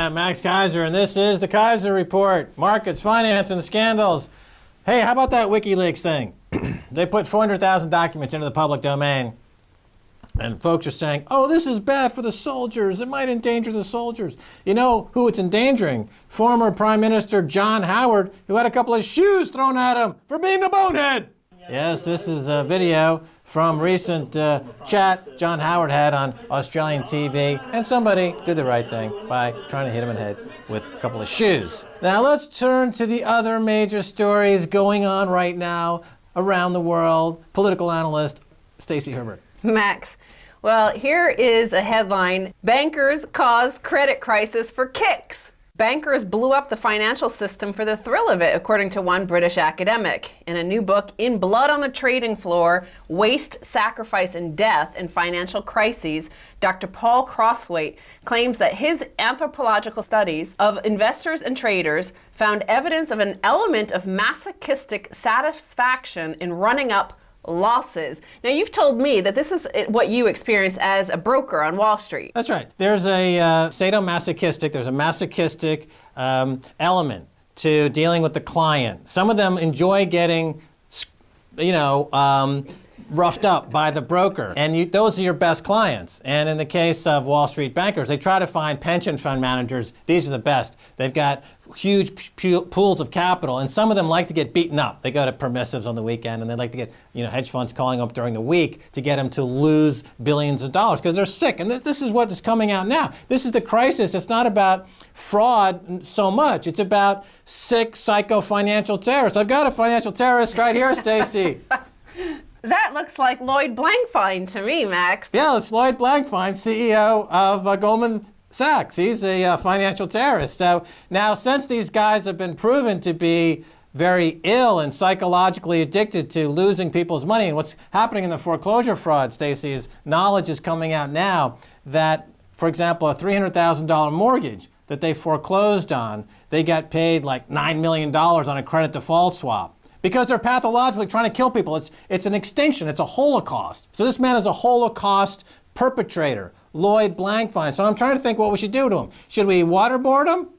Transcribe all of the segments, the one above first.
I'm Max Keiser, and this is the Keiser Report. Markets, finance, and scandals. Hey, how about that WikiLeaks thing? They put 400,000 documents into the public domain, and folks are saying, oh, this is bad for the soldiers. It might endanger the soldiers. You know who it's endangering? Former Prime Minister John Howard, who had a couple of shoes thrown at him for being a bonehead. Yes, this is a video from recent chat John Howard had on Australian TV, and somebody did the right thing by trying to hit him in the head with a couple of shoes. Now let's turn to the other major stories going on right now around the world. Political analyst Stacy Herbert. Max, well, here is a headline. Bankers caused credit crisis for kicks. Bankers blew up the financial system for the thrill of it, according to one British academic. In a new book, In Blood on the Trading Floor, Waste, Sacrifice, and Death in Financial Crises, Dr. Paul Crosswaite claims that his anthropological studies of investors and traders found evidence of an element of masochistic satisfaction in running up losses. Now, you've told me that this is what you experience as a broker on Wall Street. That's right. There's a sadomasochistic, there's a masochistic element to dealing with the client. Some of them enjoy getting, roughed up by the broker, and those are your best clients. And in the case of Wall Street bankers, they try to find pension fund managers. These are the best. They've got huge pools of capital, and some of them like to get beaten up. They go to permissives on the weekend, and they like to get hedge funds calling up during the week to get them to lose billions of dollars because they're sick. And this is what is coming out now. This is the crisis. It's not about fraud so much. It's about sick, psycho financial terrorists. I've got a financial terrorist right here, Stacy. That looks like Lloyd Blankfein to me, Max. Yeah, it's Lloyd Blankfein, CEO of Goldman Sachs. He's a financial terrorist. So now, since these guys have been proven to be very ill and psychologically addicted to losing people's money, and what's happening in the foreclosure fraud, Stacy, is knowledge is coming out now that, for example, a $300,000 mortgage that they foreclosed on, they got paid like $9 million on a credit default swap. Because they're pathologically trying to kill people. It's an extinction. It's a holocaust. So this man is a holocaust perpetrator, Lloyd Blankfein. So I'm trying to think what we should do to him. Should we waterboard him?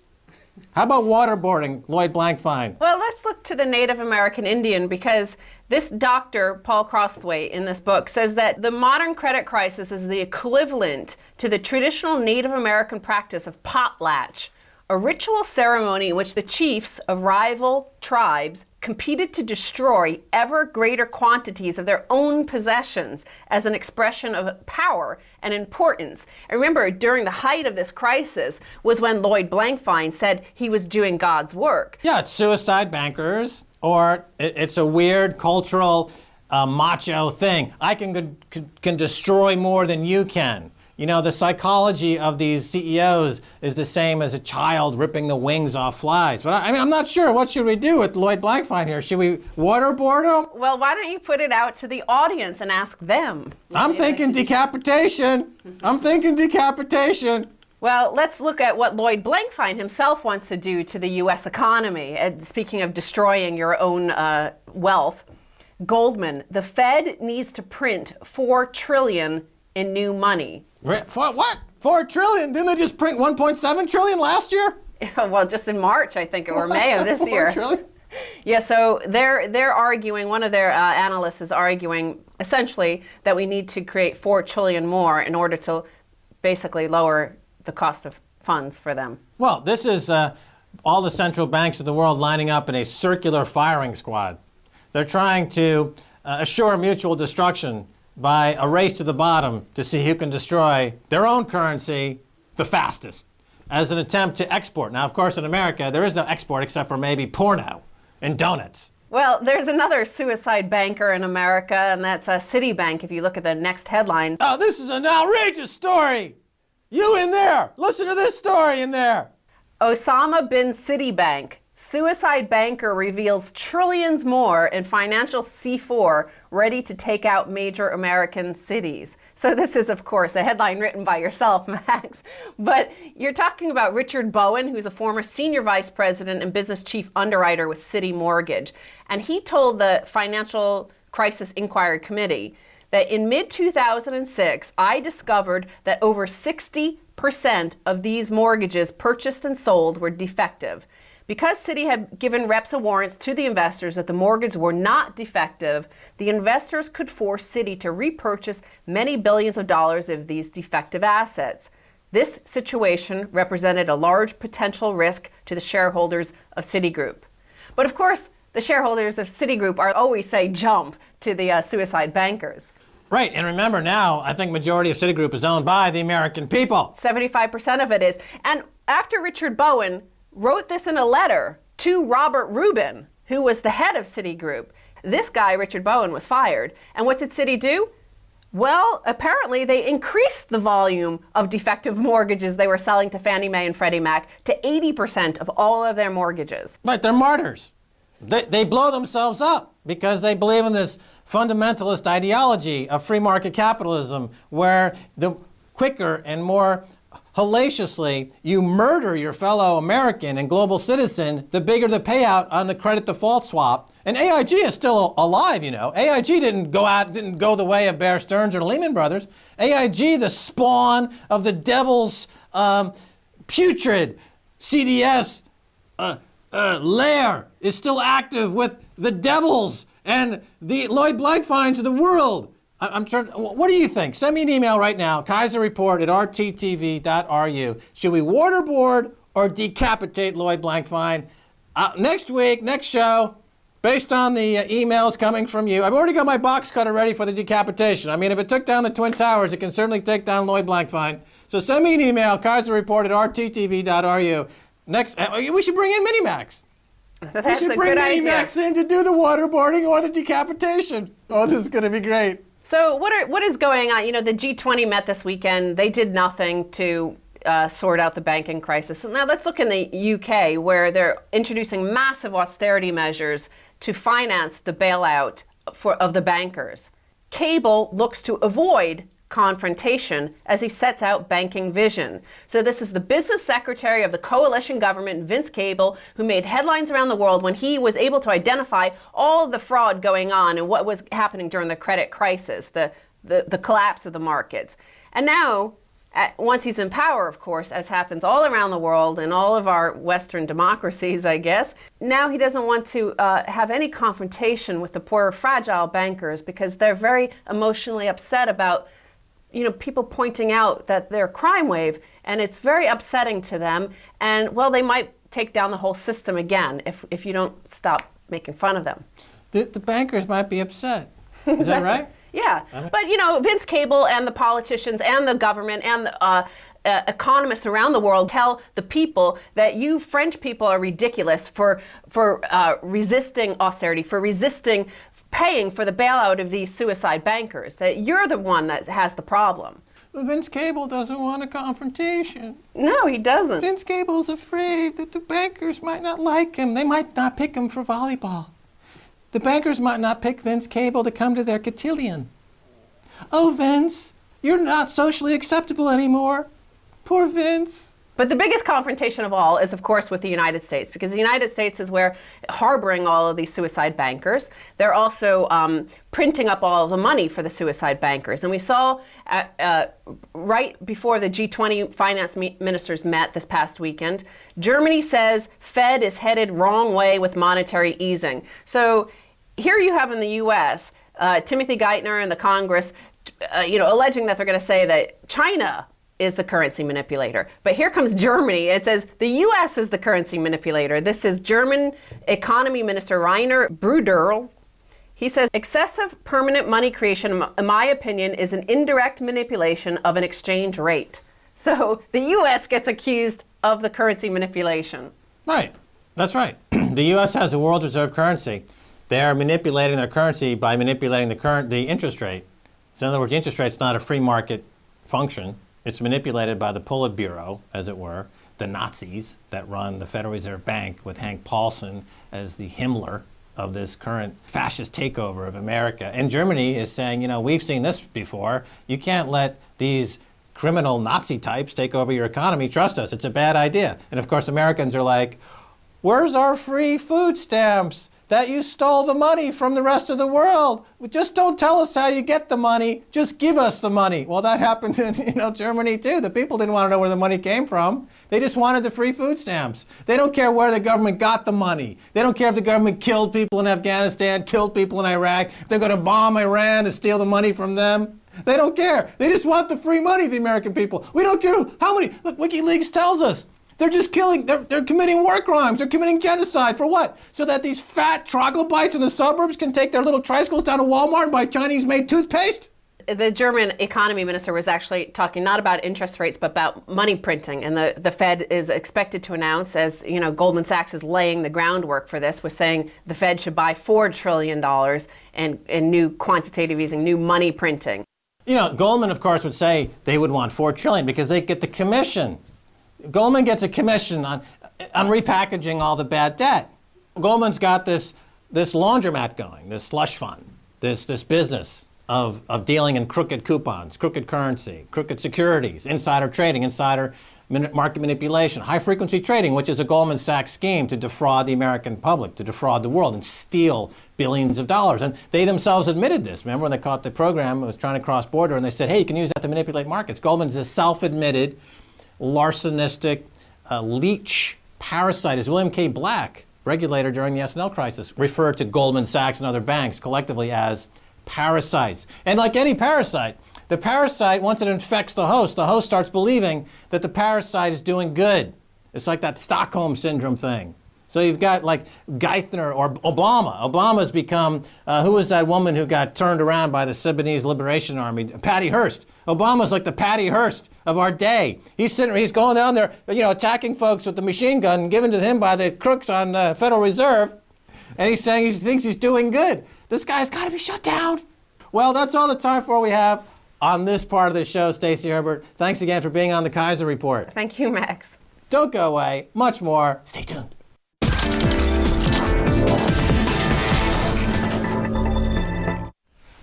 How about waterboarding Lloyd Blankfein? Well, let's look to the Native American Indian, because this doctor, Paul Crosswaite, in this book says that the modern credit crisis is the equivalent to the traditional Native American practice of potlatch, a ritual ceremony in which the chiefs of rival tribes competed to destroy ever greater quantities of their own possessions as an expression of power and importance. And remember, during the height of this crisis was when Lloyd Blankfein said he was doing God's work. Yeah, it's suicide bankers, or it's a weird cultural macho thing. I can destroy more than you can. You know, the psychology of these CEOs is the same as a child ripping the wings off flies. But I'm not sure. What should we do with Lloyd Blankfein here? Should we waterboard him? Well, why don't you put it out to the audience and ask them? I'm thinking decapitation. I'm thinking decapitation. Well, let's look at what Lloyd Blankfein himself wants to do to the U.S. economy. Speaking of destroying your own wealth, Goldman, the Fed needs to print $4 trillion in new money. What? $4 trillion? Didn't they just print $1.7 trillion last year? Well, just in March, I think, or May of this year. $4 trillion? Yeah, so they're arguing, one of their analysts is arguing essentially that we need to create $4 trillion more in order to basically lower the cost of funds for them. Well, this is all the central banks of the world lining up in a circular firing squad. They're trying to assure mutual destruction by a race to the bottom to see who can destroy their own currency the fastest as an attempt to export. Now, of course, in America, there is no export except for maybe porno and donuts. Well, there's another suicide banker in America, and that's Citibank, if you look at the next headline. Oh, this is an outrageous story. You in there, listen to this story in there. Osama bin Citibank, suicide banker reveals trillions more in financial C4 ready to take out major American cities. So this is, of course, a headline written by yourself, Max. But you're talking about Richard Bowen, who's a former senior vice president and business chief underwriter with Citi Mortgage. And he told the Financial Crisis Inquiry Committee that in mid-2006, I discovered that over 60 80% of these mortgages purchased and sold were defective. Because Citi had given reps a warrants to the investors that the mortgages were not defective, the investors could force Citi to repurchase many billions of dollars of these defective assets. This situation represented a large potential risk to the shareholders of Citigroup. But of course, the shareholders of Citigroup are always say jump to the suicide bankers. Right, and remember now, I think majority of Citigroup is owned by the American people. 75% of it is. And after Richard Bowen wrote this in a letter to Robert Rubin, who was the head of Citigroup, this guy, Richard Bowen, was fired. And what did Citi do? Well, apparently they increased the volume of defective mortgages they were selling to Fannie Mae and Freddie Mac to 80% of all of their mortgages. Right, they're martyrs. They blow themselves up because they believe in this fundamentalist ideology of free market capitalism where the quicker and more hellaciously you murder your fellow American and global citizen, the bigger the payout on the credit default swap. And AIG is still alive, you know. AIG didn't go the way of Bear Stearns or Lehman Brothers. AIG, the spawn of the devil's putrid CDS lair, is still active with the devils and the Lloyd Blankfeins of the world. I'm trying. What do you think? Send me an email right now, Keiser Report at rttv.ru. Should we waterboard or decapitate Lloyd Blankfein? Next week, next show, based on the emails coming from you. I've already got my box cutter ready for the decapitation. I mean, if it took down the Twin Towers, it can certainly take down Lloyd Blankfein. So send me an email, Keiser Report at rttv.ru. Next, we should bring in Minimax. That's we should bring Minimax in to do the waterboarding or the decapitation. Oh, this is going to be great. So what is going on? You know, the G20 met this weekend. They did nothing to sort out the banking crisis. So now let's look in the UK, where they're introducing massive austerity measures to finance the bailout of the bankers. Cable looks to avoid confrontation as he sets out banking vision. So this is the business secretary of the coalition government, Vince Cable, who made headlines around the world when he was able to identify all the fraud going on and what was happening during the credit crisis, the collapse of the markets. And now, once he's in power, of course, as happens all around the world in all of our Western democracies, I guess, now he doesn't want to have any confrontation with the poor, fragile bankers because they're very emotionally upset about people pointing out that they're a crime wave, and it's very upsetting to them. And, well, they might take down the whole system again if you don't stop making fun of them. The bankers might be upset. Is that right? Yeah. But, Vince Cable and the politicians and the government and the economists around the world tell the people that you French people are ridiculous for resisting austerity, for resisting paying for the bailout of these suicide bankers, that you're the one that has the problem. But Vince Cable doesn't want a confrontation. No, he doesn't. Vince Cable's afraid that the bankers might not like him. They might not pick him for volleyball. The bankers might not pick Vince Cable to come to their cotillion. Oh, Vince, you're not socially acceptable anymore. Poor Vince. But the biggest confrontation of all is, of course, with the United States, because the United States is where harboring all of these suicide bankers. They're also printing up all of the money for the suicide bankers. And we saw right before the G20 finance ministers met this past weekend, Germany says Fed is headed wrong way with monetary easing. So here you have in the U.S., Timothy Geithner and the Congress, alleging that they're going to say that China is the currency manipulator. But here comes Germany. It says the U.S. is the currency manipulator. This is German Economy Minister Rainer Bruderl. He says, excessive permanent money creation, in my opinion, is an indirect manipulation of an exchange rate. So the U.S. gets accused of the currency manipulation. Right. That's right. The U.S. has a world reserve currency. They're manipulating their currency by manipulating the interest rate. So in other words, the interest rate's not a free market function. It's manipulated by the Politburo, as it were, the Nazis that run the Federal Reserve Bank with Hank Paulson as the Himmler of this current fascist takeover of America. And Germany is saying, we've seen this before. You can't let these criminal Nazi types take over your economy. Trust us, it's a bad idea. And of course, Americans are like, where's our free food stamps? that you stole the money from the rest of the world. Just don't tell us how you get the money. Just give us the money. Well, that happened in Germany too. The people didn't want to know where the money came from. They just wanted the free food stamps. They don't care where the government got the money. They don't care if the government killed people in Afghanistan, killed people in Iraq. They're going to bomb Iran to steal the money from them. They don't care. They just want the free money, the American people. We don't care how many. Look, WikiLeaks tells us. They're just killing, they're committing war crimes, they're committing genocide. For what? So that these fat troglodytes in the suburbs can take their little tricycles down to Walmart and buy Chinese-made toothpaste? The German economy minister was actually talking not about interest rates, but about money printing. And the Fed is expected to announce, as Goldman Sachs is laying the groundwork for this, was saying the Fed should buy $4 trillion in new quantitative easing, new money printing. Goldman, of course, would say they would want $4 trillion because they get the commission. Goldman gets a commission on repackaging all the bad debt. Goldman's got this laundromat going, this slush fund, this business of dealing in crooked coupons, crooked currency, crooked securities, insider trading, insider market manipulation, high-frequency trading, which is a Goldman Sachs scheme to defraud the American public, to defraud the world, and steal billions of dollars. And they themselves admitted this. Remember when they caught the program, it was trying to cross border, and they said, hey, you can use that to manipulate markets. Goldman's a self-admitted larcenistic leech parasite, as William K. Black, regulator during the S&L crisis, referred to Goldman Sachs and other banks collectively as parasites. And like any parasite, the parasite, once it infects the host starts believing that the parasite is doing good. It's like that Stockholm syndrome thing. So you've got like Geithner or Obama. Obama's become, who was that woman who got turned around by the Sudanese Liberation Army? Patty Hearst. Obama's like the Patty Hearst of our day. He's going down there, attacking folks with the machine gun given to him by the crooks on Federal Reserve. And he's saying he thinks he's doing good. This guy's got to be shut down. Well, that's all the time for we have on this part of the show. Stacy Herbert, thanks again for being on the Keiser Report. Thank you, Max. Don't go away. Much more. Stay tuned.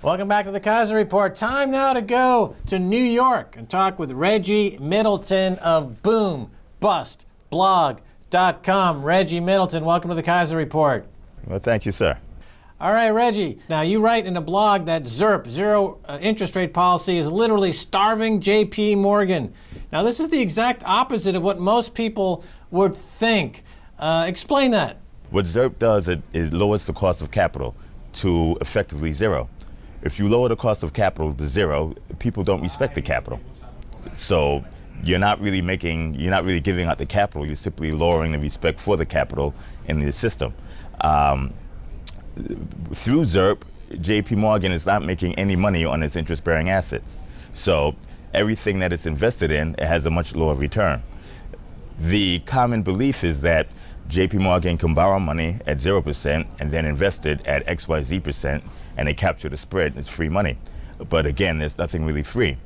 Welcome back to the Keiser Report. Time now to go to New York and talk with Reggie Middleton of BoomBustBlog.com. Reggie Middleton, welcome to the Keiser Report. Well, thank you, sir. All right, Reggie. Now, you write in a blog that ZIRP, zero interest rate policy, is literally starving J.P. Morgan. Now, this is the exact opposite of what most people would think. Explain that. What ZIRP does, it lowers the cost of capital to effectively zero. If you lower the cost of capital to zero, people don't respect the capital. So you're not really giving out the capital, you're simply lowering the respect for the capital in the system. Through ZIRP, JP Morgan is not making any money on its interest-bearing assets. So everything that it's invested in, it has a much lower return. The common belief is that JP Morgan can borrow money at 0% and then invest it at XYZ%, and they capture the spread. It's free money. But again, there's nothing really free.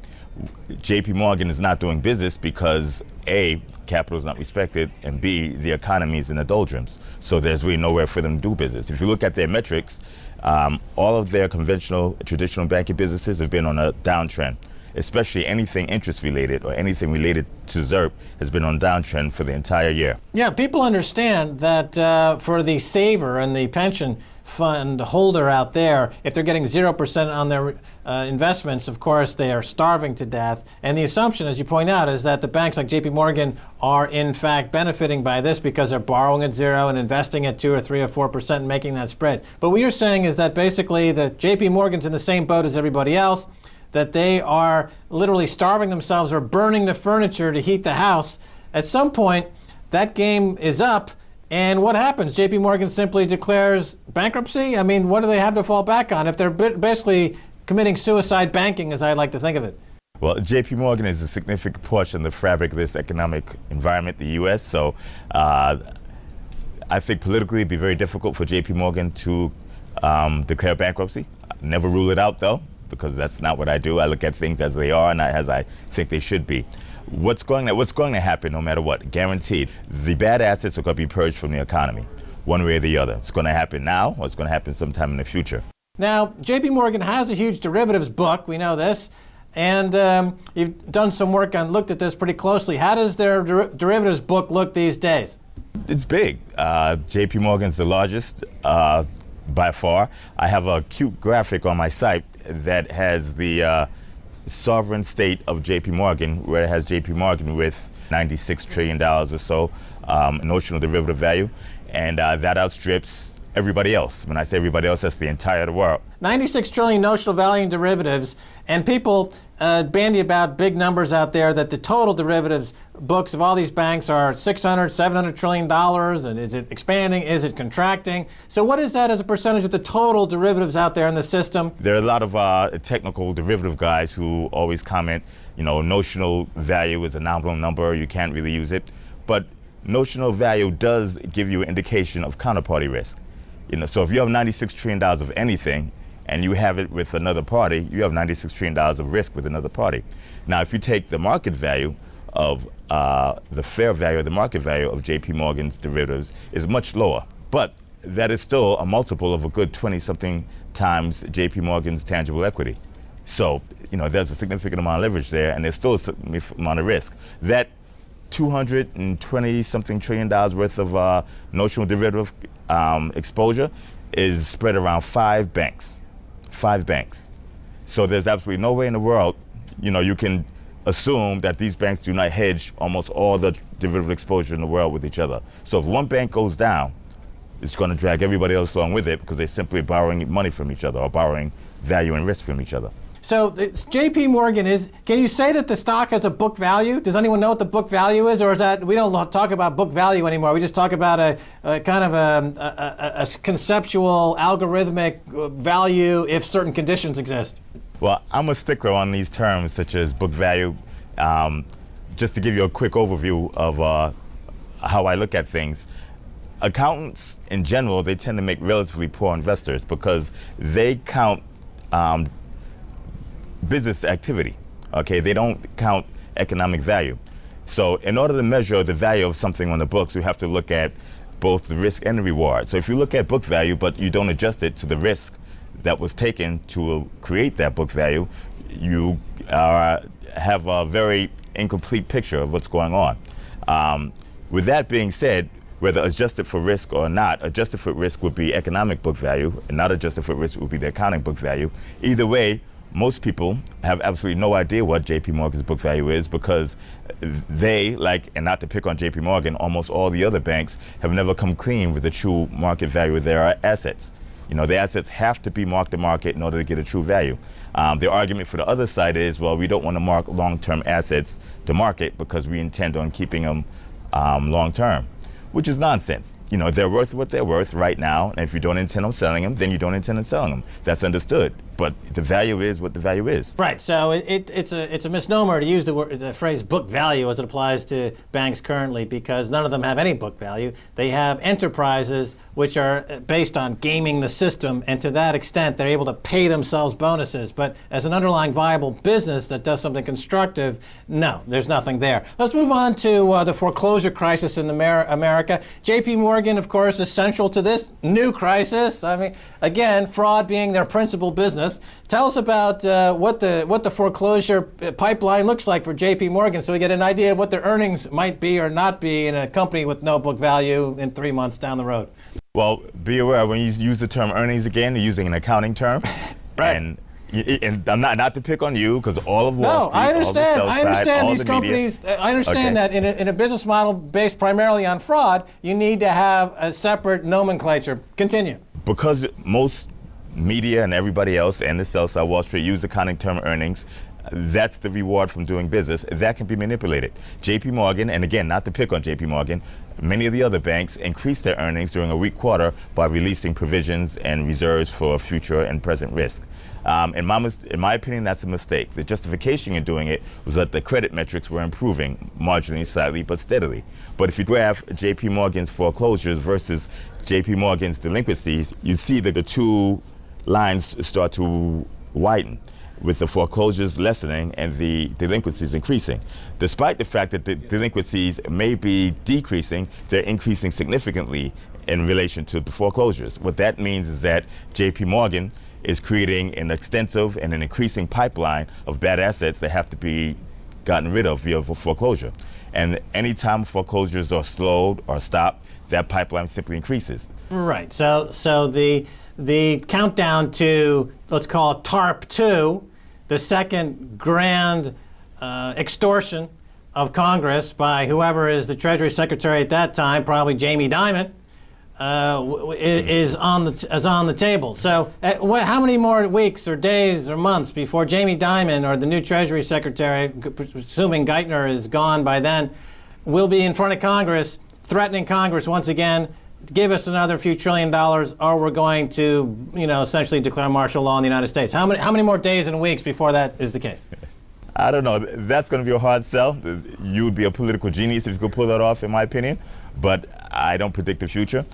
JP Morgan is not doing business because A, capital is not respected, and B, the economy is in the doldrums. So there's really nowhere for them to do business. If you look at their metrics, all of their traditional banking businesses have been on a downtrend. Especially anything interest related or anything related to ZIRP has been on downtrend for the entire year. Yeah, people understand that for the saver and the pension fund holder out there, if they're getting 0% on their investments, of course, they are starving to death. And the assumption, as you point out, is that the banks like JP Morgan are in fact benefiting by this because they're borrowing at 0 and investing at 2 or 3 or 4% and making that spread. But what you're saying is that basically the JP Morgan's in the same boat as everybody else, that they are literally starving themselves or burning the furniture to heat the house. At some point, that game is up, and what happens? JP Morgan simply declares bankruptcy? I mean, what do they have to fall back on if they're basically committing suicide banking, as I like to think of it? Well, JP Morgan is a significant portion of the fabric of this economic environment, the U.S., so I think politically it'd be very difficult for JP Morgan to declare bankruptcy. Never rule it out, though, because that's not what I do. I look at things as they are, not as I think they should be. What's going to happen no matter what? Guaranteed. The bad assets are going to be purged from the economy, one way or the other. It's going to happen now, or it's going to happen sometime in the future. Now, JP Morgan has a huge derivatives book, we know this, and you've done some work and looked at this pretty closely. How does their derivatives book look these days? It's big. JP Morgan's the largest by far. I have a cute graphic on my site that has the sovereign state of JP Morgan, where it has JP Morgan with $96 trillion or so notional derivative value, and that outstrips everybody else. When I say everybody else, that's the entire world. 96 trillion notional value in derivatives, and people bandy about big numbers out there that the total derivatives books of all these banks are $600-700 trillion dollars, and is it expanding, is it contracting? So what is that as a percentage of the total derivatives out there in the system? There are a lot of technical derivative guys who always comment, notional value is a nominal number, you can't really use it, but notional value does give you an indication of counterparty risk. So if you have $96 trillion of anything and you have it with another party, you have $96 trillion of risk with another party. Now, if you take the market value of the fair value, the market value of JP Morgan's derivatives is much lower, but that is still a multiple of a good 20-something times JP Morgan's tangible equity. So, there's a significant amount of leverage there, and there's still a significant amount of risk. That $220-something trillion worth of notional derivative exposure is spread around 5 banks. 5 banks. So there's absolutely no way in the world, you can assume that these banks do not hedge almost all the derivative exposure in the world with each other. So if one bank goes down, it's going to drag everybody else along with it because they're simply borrowing money from each other or borrowing value and risk from each other. So JP Morgan can you say that the stock has a book value? Does anyone know what the book value is? Or is that, we don't talk about book value anymore. We just talk about a kind of a conceptual algorithmic value if certain conditions exist? Well, I'm a stickler on these terms such as book value. Just to give you a quick overview of how I look at things. Accountants in general, they tend to make relatively poor investors because they count business activity, okay? They don't count economic value. So in order to measure the value of something on the books, you have to look at both the risk and the reward. So if you look at book value, but you don't adjust it to the risk that was taken to create that book value, you have a very incomplete picture of what's going on. With that being said, whether adjusted for risk or not, adjusted for risk would be economic book value, and not adjusted for risk would be the accounting book value. Either way, most people have absolutely no idea what JP Morgan's book value is because they, and not to pick on JP Morgan, almost all the other banks have never come clean with the true market value of their assets. The assets have to be marked to market in order to get a true value. The argument for the other side is, well, we don't want to mark long-term assets to market because we intend on keeping them long-term, which is nonsense. They're worth what they're worth right now, and if you don't intend on selling them, then you don't intend on selling them. That's understood. But the value is what the value is. Right. So it's a misnomer to use the phrase book value as it applies to banks currently because none of them have any book value. They have enterprises which are based on gaming the system, and to that extent, they're able to pay themselves bonuses. But as an underlying viable business that does something constructive, no, there's nothing there. Let's move on to the foreclosure crisis in America. JP Morgan, of course, is central to this new crisis. I mean, again, fraud being their principal business. Tell us about what the foreclosure pipeline looks like for JP Morgan so we get an idea of what their earnings might be or not be in a company with no book value in 3 months down the road. Well, be aware when you use the term earnings again, you're using an accounting term. Right. And I'm not to pick on you because all of Wall Street, I understand. all the sell I side, understand all these the companies. media. I understand that in a business model based primarily on fraud, you need to have a separate nomenclature. Continue. Because most media and everybody else and the sell side Wall Street use accounting term earnings, that's the reward from doing business. That can be manipulated. JP Morgan, and again, not to pick on JP Morgan, many of the other banks increased their earnings during a weak quarter by releasing provisions and reserves for future and present risk. In my opinion, that's a mistake. The justification in doing it was that the credit metrics were improving marginally, slightly, but steadily. But if you graph JP Morgan's foreclosures versus JP Morgan's delinquencies, you see that the two lines start to widen, with the foreclosures lessening and the delinquencies increasing. Despite the fact that the delinquencies may be decreasing, they're increasing significantly in relation to the foreclosures. What that means is that JP Morgan is creating an extensive and an increasing pipeline of bad assets that have to be gotten rid of via foreclosure. And any time foreclosures are slowed or stopped, that pipeline simply increases. Right. So the countdown to, let's call it TARP 2, the second grand extortion of Congress by whoever is the Treasury Secretary at that time, probably Jamie Dimon, is on the table. So how many more weeks or days or months before Jamie Dimon or the new Treasury Secretary, assuming Geithner is gone by then, will be in front of Congress, threatening Congress once again, give us another few $1 trillion, or we're going to, essentially declare martial law in the United States? How many more days and weeks before that is the case? I don't know. That's going to be a hard sell. You'd be a political genius if you could pull that off, in my opinion. But I don't predict the future.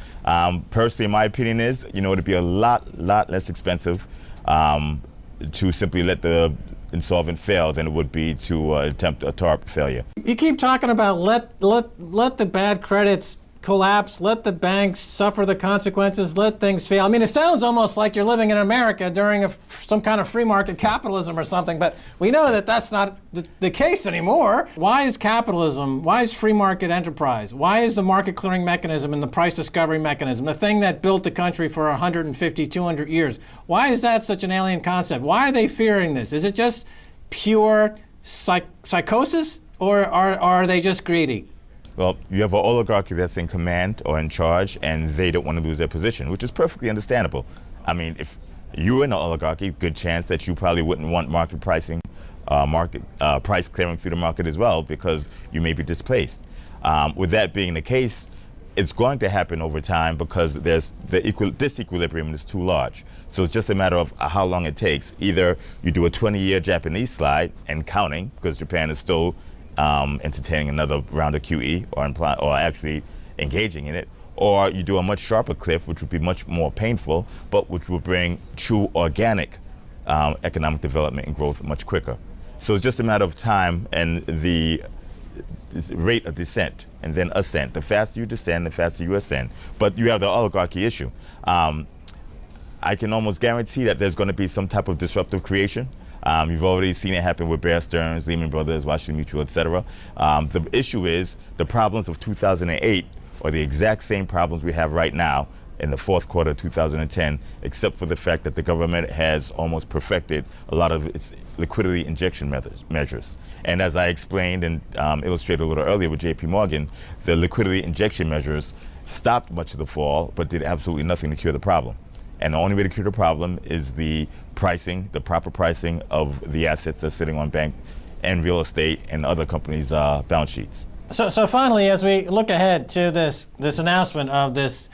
Personally, my opinion is, it'd be a lot less expensive to simply let the insolvent fail than it would be to attempt a TARP failure. You keep talking about let the bad credits collapse, let the banks suffer the consequences, let things fail. I mean, it sounds almost like you're living in America during some kind of free market capitalism or something, but we know that that's not the case anymore. Why is capitalism, why is free market enterprise, why is the market clearing mechanism and the price discovery mechanism, the thing that built the country for 150, 200 years, why is that such an alien concept? Why are they fearing this? Is it just pure psychosis, or are they just greedy? Well, you have an oligarchy that's in command or in charge, and they don't want to lose their position, which is perfectly understandable. I mean, if you were in an oligarchy, good chance that you probably wouldn't want market pricing, price clearing through the market as well, because you may be displaced. With that being the case, it's going to happen over time because there's disequilibrium is too large. So it's just a matter of how long it takes. Either you do a 20-year Japanese slide and counting, because Japan is still entertaining another round of QE or actually engaging in it, or you do a much sharper cliff, which would be much more painful, but which will bring true organic economic development and growth much quicker. So it's just a matter of time and the rate of descent and then ascent. The faster you descend, the faster you ascend. But you have the oligarchy issue. I can almost guarantee that there's going to be some type of disruptive creation. You've already seen it happen with Bear Stearns, Lehman Brothers, Washington Mutual, et cetera. The issue is the problems of 2008 are the exact same problems we have right now in the fourth quarter of 2010, except for the fact that the government has almost perfected a lot of its liquidity injection measures. And as I explained and illustrated a little earlier with JP Morgan, the liquidity injection measures stopped much of the fall, but did absolutely nothing to cure the problem. And the only way to cure the problem is the pricing, the proper pricing of the assets that are sitting on bank and real estate and other companies' balance sheets. So finally, as we look ahead to this announcement of this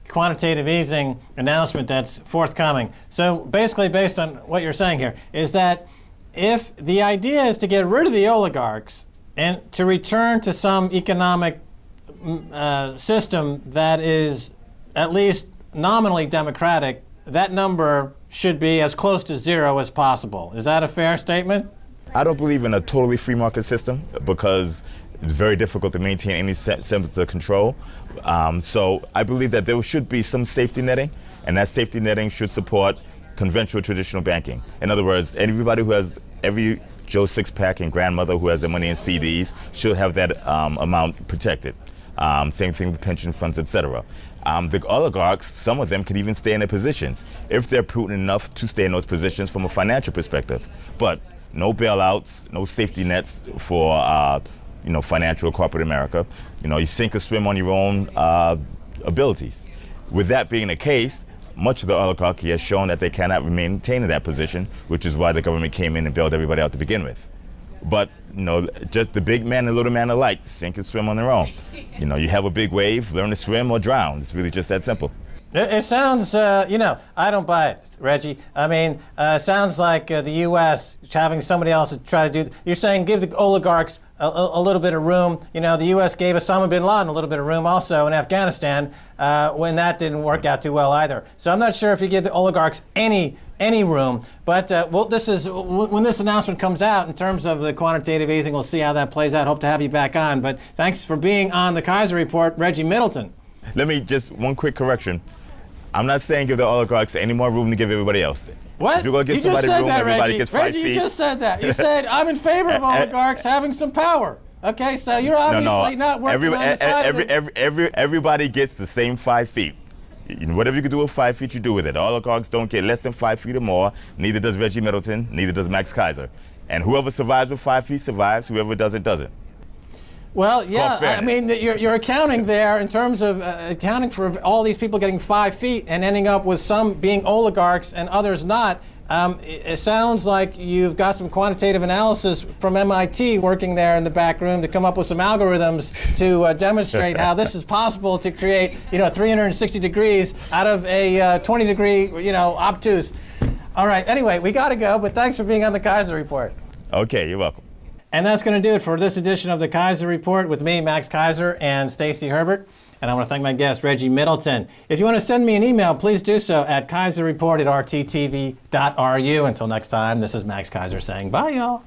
quantitative easing announcement that's forthcoming, so basically based on what you're saying here, is that if the idea is to get rid of the oligarchs and to return to some economic system that is at least nominally democratic, that number should be as close to zero as possible. Is that a fair statement? I don't believe in a totally free market system because it's very difficult to maintain any semblance of control. So I believe that there should be some safety netting, and that safety netting should support conventional traditional banking. In other words, every Joe Six-Pack and grandmother who has their money in CDs should have that amount protected. Same thing with pension funds, etc. The oligarchs, some of them could even stay in their positions if they're prudent enough to stay in those positions from a financial perspective. But no bailouts, no safety nets for financial or corporate America. You sink or swim on your own abilities. With that being the case, much of the oligarchy has shown that they cannot maintain in that position, which is why the government came in and bailed everybody out to begin with. But just the big man and little man alike sink and swim on their own. You have a big wave, learn to swim or drown. It's really just that simple. It sounds, I don't buy it, Reggie. I mean, it sounds like the U.S. having somebody else to try to do. You're saying give the oligarchs a little bit of room. The U.S. gave Osama bin Laden a little bit of room also in Afghanistan when that didn't work out too well either. So I'm not sure if you give the oligarchs any room. But this is when this announcement comes out in terms of the quantitative easing, we'll see how that plays out. Hope to have you back on. But thanks for being on the Keiser Report, Reggie Middleton. Let me just one quick correction. I'm not saying give the oligarchs any more room to give everybody else. What? If you're going to give somebody room, everybody gets 5 feet. Reggie, you just said that. You said, I'm in favor of oligarchs having some power. Okay, so you're obviously not working on the side of the... Everybody gets the same 5 feet. Whatever you can do with 5 feet, you do with it. All the cogs don't get less than 5 feet or more. Neither does Reggie Middleton. Neither does Max Keiser. And whoever survives with 5 feet survives. Whoever doesn't, doesn't. Well, yeah, I mean, you're accounting there in terms of accounting for all these people getting 5 feet and ending up with some being oligarchs and others not. It sounds like you've got some quantitative analysis from MIT working there in the back room to come up with some algorithms to demonstrate how this is possible to create, 360 degrees out of a 20-degree, obtuse. All right, anyway, we got to go, but thanks for being on the Keiser Report. Okay, you're welcome. And that's going to do it for this edition of the Keiser Report with me, Max Keiser, and Stacy Herbert. And I want to thank my guest, Reggie Middleton. If you want to send me an email, please do so at keiserreport@rttv.ru. Until next time, this is Max Keiser saying bye, y'all.